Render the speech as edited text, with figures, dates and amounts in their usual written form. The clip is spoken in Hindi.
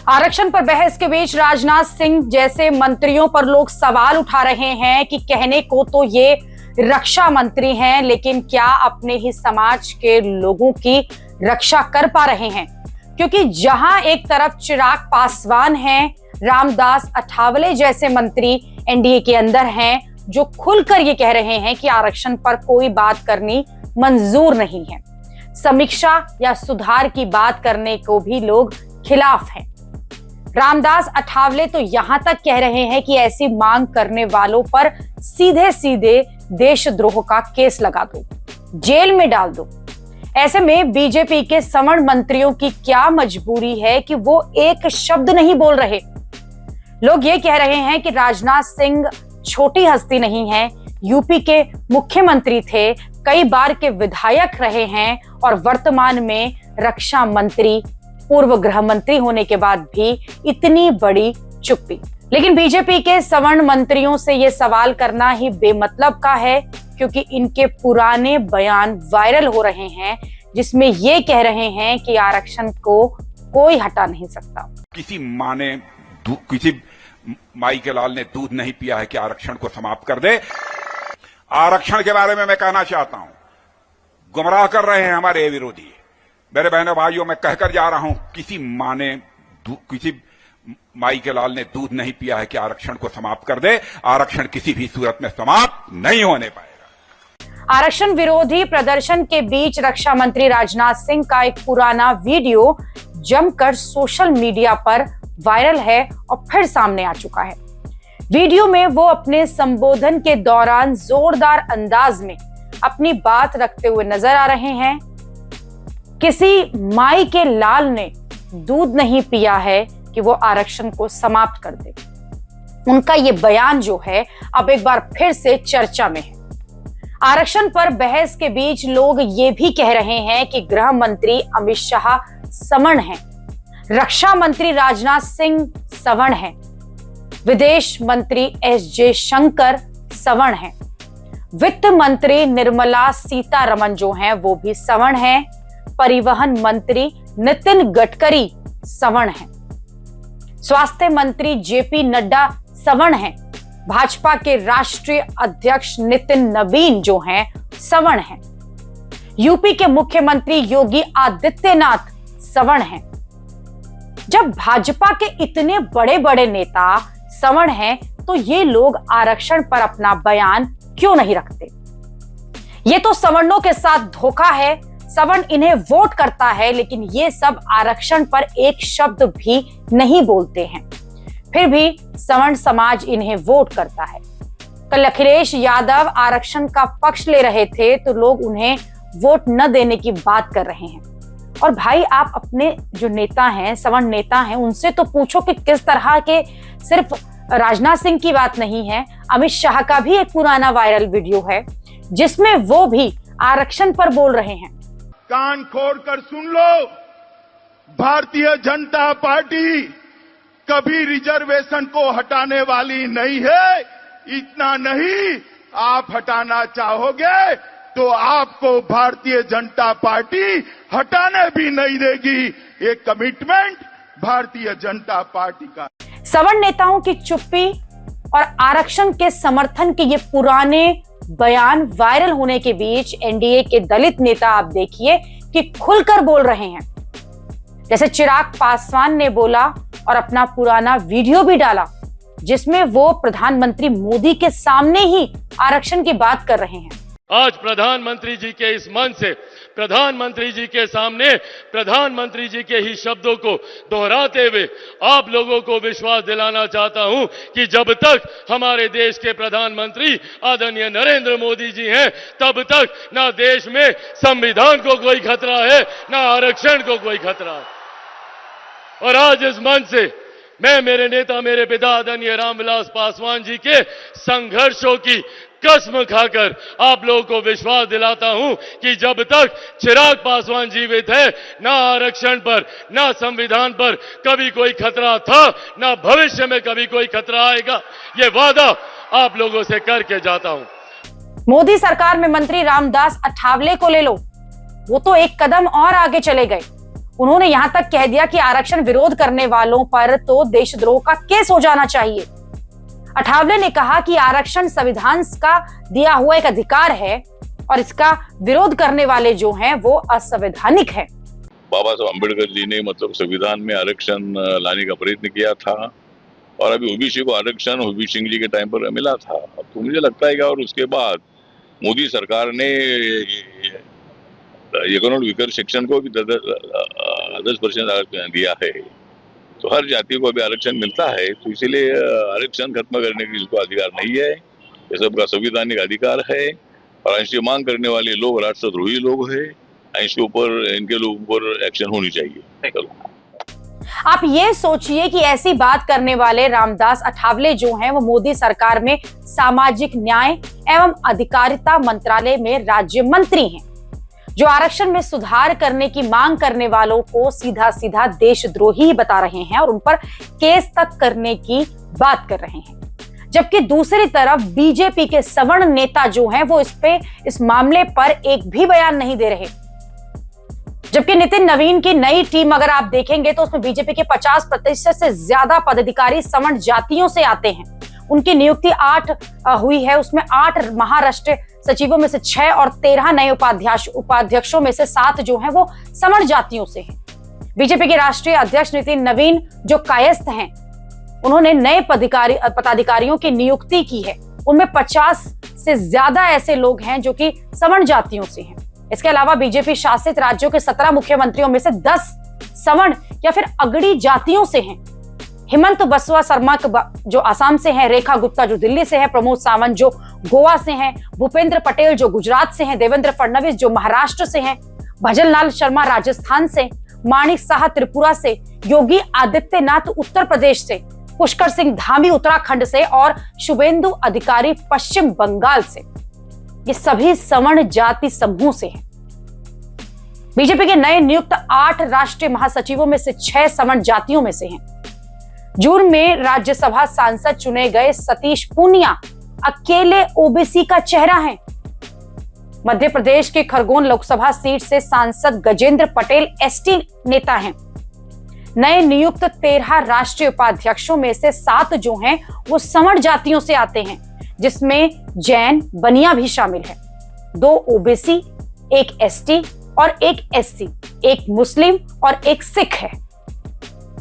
आरक्षण पर बहस के बीच राजनाथ सिंह जैसे मंत्रियों पर लोग सवाल उठा रहे हैं कि कहने को तो ये रक्षा मंत्री हैं, लेकिन क्या अपने ही समाज के लोगों की रक्षा कर पा रहे हैं? क्योंकि जहां एक तरफ चिराग पासवान हैं, रामदास अठावले जैसे मंत्री एनडीए के अंदर हैं जो खुलकर ये कह रहे हैं कि आरक्षण पर कोई बात करनी मंजूर नहीं है। समीक्षा या सुधार की बात करने को भी लोग खिलाफ हैं। रामदास अठावले तो यहां तक कह रहे हैं कि ऐसी मांग करने वालों पर सीधे सीधे देशद्रोह का केस लगा दो, जेल में डाल दो। ऐसे में बीजेपी के सवर्ण मंत्रियों की क्या मजबूरी है कि वो एक शब्द नहीं बोल रहे। लोग ये कह रहे हैं कि राजनाथ सिंह छोटी हस्ती नहीं है, यूपी के मुख्यमंत्री थे, कई बार के विधायक रहे हैं और वर्तमान में रक्षा मंत्री, पूर्व गृह मंत्री होने के बाद भी इतनी बड़ी चुप्पी। लेकिन बीजेपी के सवर्ण मंत्रियों से यह सवाल करना ही बेमतलब का है, क्योंकि इनके पुराने बयान वायरल हो रहे हैं जिसमें ये कह रहे हैं कि आरक्षण को कोई हटा नहीं सकता। किसी माई के लाल ने दूध नहीं पिया है कि आरक्षण को समाप्त कर दे। आरक्षण के बारे में मैं कहना चाहता हूं, गुमराह कर रहे हैं हमारे विरोधी। मेरे बहनों भाइयों, मैं कहकर जा रहा हूं, किसी माई के लाल ने दूध नहीं पिया है कि आरक्षण को समाप्त कर दे। आरक्षण किसी भी सूरत में समाप्त नहीं होने पाएगा। आरक्षण विरोधी प्रदर्शन के बीच रक्षा मंत्री राजनाथ सिंह का एक पुराना वीडियो जमकर सोशल मीडिया पर वायरल है और फिर सामने आ चुका है। वीडियो में वो अपने संबोधन के दौरान जोरदार अंदाज में अपनी बात रखते हुए नजर आ रहे हैं। किसी माई के लाल ने दूध नहीं पिया है कि वो आरक्षण को समाप्त कर दे। उनका ये बयान जो है अब एक बार फिर से चर्चा में है। आरक्षण पर बहस के बीच लोग ये भी कह रहे हैं कि गृह मंत्री अमित शाह सवर्ण हैं, रक्षा मंत्री राजनाथ सिंह सवर्ण हैं, विदेश मंत्री एस जयशंकर सवर्ण हैं, वित्त मंत्री निर्मला सीतारमण जो हैं वो भी सवर्ण हैं, परिवहन मंत्री नितिन गडकरी सवर्ण हैं, स्वास्थ्य मंत्री जेपी नड्डा सवर्ण हैं, भाजपा के राष्ट्रीय अध्यक्ष नितिन नवीन जो हैं सवर्ण हैं, यूपी के मुख्यमंत्री योगी आदित्यनाथ सवर्ण हैं। जब भाजपा के इतने बड़े बड़े नेता सवर्ण हैं, तो ये लोग आरक्षण पर अपना बयान क्यों नहीं रखते? ये तो सवर्णों के साथ धोखा है। सवर्ण इन्हें वोट करता है, लेकिन ये सब आरक्षण पर एक शब्द भी नहीं बोलते हैं, फिर भी सवर्ण समाज इन्हें वोट करता है। कल अखिलेश यादव आरक्षण का पक्ष ले रहे थे तो लोग उन्हें वोट न देने की बात कर रहे हैं। और भाई, आप अपने जो नेता हैं, सवर्ण नेता हैं, उनसे तो पूछो कि किस तरह के। सिर्फ राजनाथ सिंह की बात नहीं है, अमित शाह का भी एक पुराना वायरल वीडियो है जिसमें वो भी आरक्षण पर बोल रहे हैं। कान खोल कर सुन लो, भारतीय जनता पार्टी कभी रिजर्वेशन को हटाने वाली नहीं है। इतना नहीं, आप हटाना चाहोगे तो आपको भारतीय जनता पार्टी हटाने भी नहीं देगी। ये कमिटमेंट भारतीय जनता पार्टी का। सवर्ण नेताओं की चुप्पी और आरक्षण के समर्थन के ये पुराने बयान वायरल होने के बीच एनडीए के दलित नेता आप देखिए कि खुलकर बोल रहे हैं। जैसे चिराग पासवान ने बोला और अपना पुराना वीडियो भी डाला जिसमें वो प्रधानमंत्री मोदी के सामने ही आरक्षण की बात कर रहे हैं। आज प्रधानमंत्री जी के इस मंच से प्रधानमंत्री जी के सामने प्रधानमंत्री जी के ही शब्दों को दोहराते हुए आप लोगों को विश्वास दिलाना चाहता हूं कि जब तक हमारे देश के प्रधानमंत्री आदरणीय नरेंद्र मोदी जी हैं, तब तक ना देश में संविधान को कोई खतरा है, ना आरक्षण को कोई खतरा है। और आज इस मंच से मैं मेरे नेता, मेरे पिता आदरणीय रामविलास पासवान जी के संघर्षों की कसम खाकर आप लोगों को विश्वास दिलाता हूं कि जब तक चिराग पासवान जीवित है, ना आरक्षण पर, ना संविधान पर कभी कोई खतरा था, ना भविष्य में कभी कोई खतरा आएगा। ये वादा आप लोगों से करके जाता हूं। मोदी सरकार में मंत्री रामदास अठावले को ले लो, वो तो एक कदम और आगे चले गए। उन्होंने यहां तक कह दिया कि आरक्षण विरोध करने वालों पर तो देशद्रोह का केस हो जाना चाहिए। अठावले ने कहा कि आरक्षण संविधान का दिया हुआ एक अधिकार है और इसका विरोध करने वाले जो हैं वो असंवैधानिक है। बाबा साहब अम्बेडकर जी ने मतलब संविधान में आरक्षण लाने का प्रयत्न किया था और अभी ओबीसी को आरक्षण ओबीसी सिंह जी के टाइम पर मिला था। तो मुझे लगता है कि और उसके बाद मोदी सरकार ने इकोनॉमिक वीकर सेक्शन को भी 10% आरक्षण दिया है, तो हर जाति को अभी आरक्षण मिलता है। तो इसीलिए आरक्षण खत्म करने की इसको अधिकार नहीं है, ये सबका संवैधानिक अधिकार है और इसकी मांग करने वाले लोग राष्ट्रद्रोही लोग हैं। इसके ऊपर इनके लोगों पर एक्शन होनी चाहिए। आप ये सोचिए कि ऐसी बात करने वाले रामदास अठावले जो हैं वो मोदी सरकार में सामाजिक न्याय एवं अधिकारिता मंत्रालय में राज्य मंत्री हैं, जो आरक्षण में सुधार करने की मांग करने वालों को सीधा सीधा देशद्रोही बता रहे हैं और उन पर केस तक करने की बात कर रहे हैं। जबकि दूसरी तरफ बीजेपी के सवर्ण नेता जो हैं वो इस मामले पर एक भी बयान नहीं दे रहे। जबकि नितिन नवीन की नई टीम अगर आप देखेंगे तो उसमें बीजेपी के 50% से ज्यादा पदाधिकारी सवर्ण जातियों से आते हैं। उनकी नियुक्ति 8 हुई है, उसमें 8 महाराष्ट्र सचिवों में से 6 और 13 नए उपाध्यक्षों में से 7 जो हैं वो सवर्ण जातियों से हैं। बीजेपी के राष्ट्रीय अध्यक्ष नितिन नवीन जो कायस्थ हैं, उन्होंने नए पदाधिकारियों की नियुक्ति की है। उनमें 50 से ज्यादा ऐसे लोग हैं जो कि सवर्ण जातियों से हैं। इसके अलावा बीजेपी शासित राज्यों के 17 मुख्यमंत्रियों में से 10 सवर्ण या फिर अगड़ी जातियों से हैं। हिमंत बसवा शर्मा जो असम से हैं, रेखा गुप्ता जो दिल्ली से है, प्रमोद सावंत जो गोवा से हैं, भूपेंद्र पटेल जो गुजरात से हैं, देवेंद्र फडणवीस जो महाराष्ट्र से हैं, भजन लाल शर्मा राजस्थान से, माणिक साहा त्रिपुरा से, योगी आदित्यनाथ उत्तर प्रदेश से, पुष्कर सिंह धामी उत्तराखंड से और शुभेंदु अधिकारी पश्चिम बंगाल से। ये सभी सवर्ण जाति समूह से हैं। बीजेपी के नए नियुक्त 8 राष्ट्रीय महासचिवों में से 6 सवर्ण जातियों में से हैं। जून में राज्यसभा सांसद चुने गए सतीश पूनिया अकेले ओबीसी का चेहरा हैं। मध्य प्रदेश के खरगोन लोकसभा सीट से सांसद गजेंद्र पटेल एसटी नेता हैं। नए नियुक्त 13 राष्ट्रीय उपाध्यक्षों में से 7 जो हैं वो सवर्ण जातियों से आते हैं, जिसमें जैन बनिया भी शामिल है। 2 ओबीसी, 1 एसटी और 1 एससी, 1 मुस्लिम और 1 सिख है।